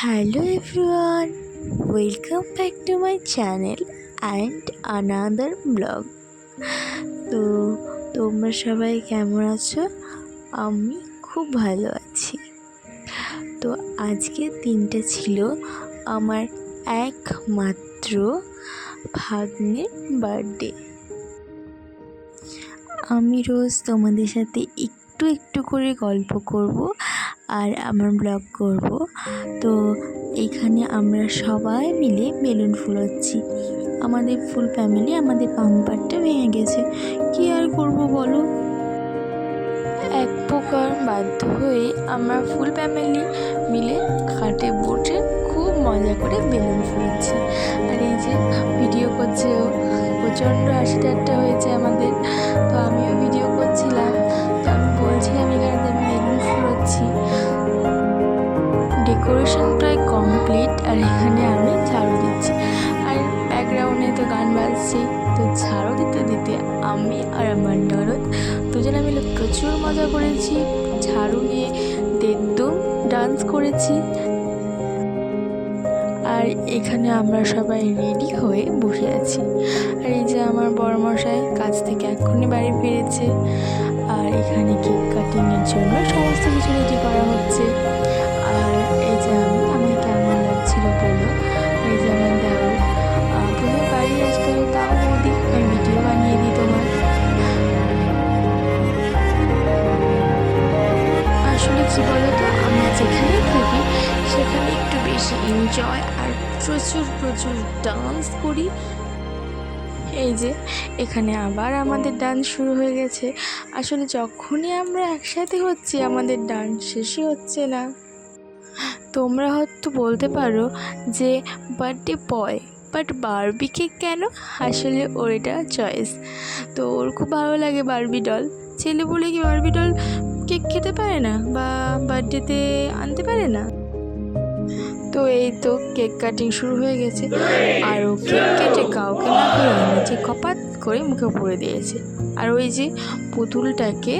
Hello everyone, welcome back to my channel and another vlog. তো তোমরা সবাই কেমন আছো? আমি খুব ভালো আছি। তো আজকের দিনটা ছিল আমার একমাত্র ভাগ্নের বার্থডে। আমি রোজ তোমাদের সাথে একটু একটু করে গল্প করব আর আমার ব্লগ করব। তো এখানে আমরা সবাই মিলে বেলুন ফুলাচ্ছি। আমাদের ফুল ফ্যামিলি, আমাদের বাম্পারটা ভেঙে গেছে, কি আর করব বলো। এক প্রকার বাধ্য হয়ে আমরা ফুল ফ্যামিলি মিলে খাটে বসে খুব মজা করে বেলুন ফুলাচ্ছি। আর এই যে ভিডিও করছেও, প্রচণ্ড হাসি ঠাট্টা হয়েছে আমাদের। তো আমিও ভিডিও করছিলাম, তো আমি বলছিলাম এখানে আমি বেলুন ফুলাচ্ছি। ডেকোরেশন প্রায় কমপ্লিট, আর এখানে আমি ঝাড়ু দিচ্ছি, আর ব্যাকগ্রাউন্ডে তো গান বাজছে। তো ঝাড়ু দিতে দিতে আমি আর আমার ননদ দুজনে মিলে প্রচুর মজা করেছি। ঝাড়ু নিয়ে একদম ডান্স করেছি। আর এখানে আমরা সবাই রেডি হয়ে বসে আছি। আর এই যে আমার বড়মশাই কাজ থেকে এক্ষুনি বাড়ি ফিরেছে। আর এখানে কেক কাটিংয়ের জন্য সমস্ত কিছু রেডি করা হচ্ছে। আর এই যে আমি কেমন লাগছিল বলো। এই যে আমার দেওর প্রথমে বাড়ি আসতে হবে, তাও বৌদি আমি ভিডিও বানিয়ে দিই তোমার। আসলে কী বলো তো, আমরা যেখানেই থাকি সেখানে একটু বেশি এনজয় আর প্রচুর ডান্স করি। এই যে এখানে আবার আমাদের ডান্স শুরু হয়ে গেছে। আসলে যখনই আমরা একসাথে হচ্ছি আমাদের ডান্স শেষই হচ্ছে না। তোমরা হয়তো বলতে পারো যে birthday boy but Barbie cake কেন? আসলে ওর এটা চয়েস। তো ওর খুব ভালো লাগে বারবি ডল। ছেলে বলে কি বারবি ডল কেক খেতে পারে না বা বার্থডেতে আনতে পারে না? তো এই তো কেক কাটিং শুরু হয়ে গেছে। আর ও কেক কেটে কাউকে না খেয়ে নিচে কপাত করে মুখে পড়ে দিয়েছে। আর ওই যে পুতুলটাকে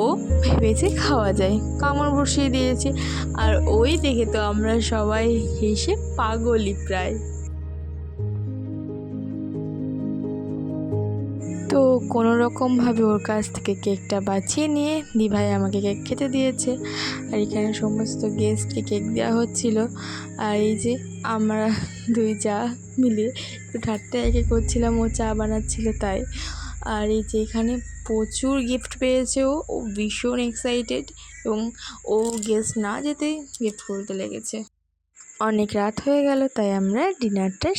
ও ভেবেছে খাওয়া যায়, কামড় বসিয়ে দিয়েছে। আর ওই দেখে তো আমরা সবাই হেসে পাগলই প্রায়। তো কোনো রকমভাবে ওর কাছ থেকে কেকটা বাঁচিয়ে নিয়ে দিভাই আমাকে কেক খেতে দিয়েছে। আর এখানে সমস্ত গেস্টকে কেক দেওয়া হচ্ছিল। আর এই যে আমরা দুই চা মিলে একটু ঠাট্টা একে করছিলাম, ও চা বানাচ্ছিল তাই। আর এই যে এখানে প্রচুর গিফট পেয়েছে ও ভীষণ এক্সাইটেড, এবং ও গেস্ট না যেতেই গিফট খুলতে লেগেছে। অনেক রাত হয়ে গেল, তাই আমরা ডিনারটা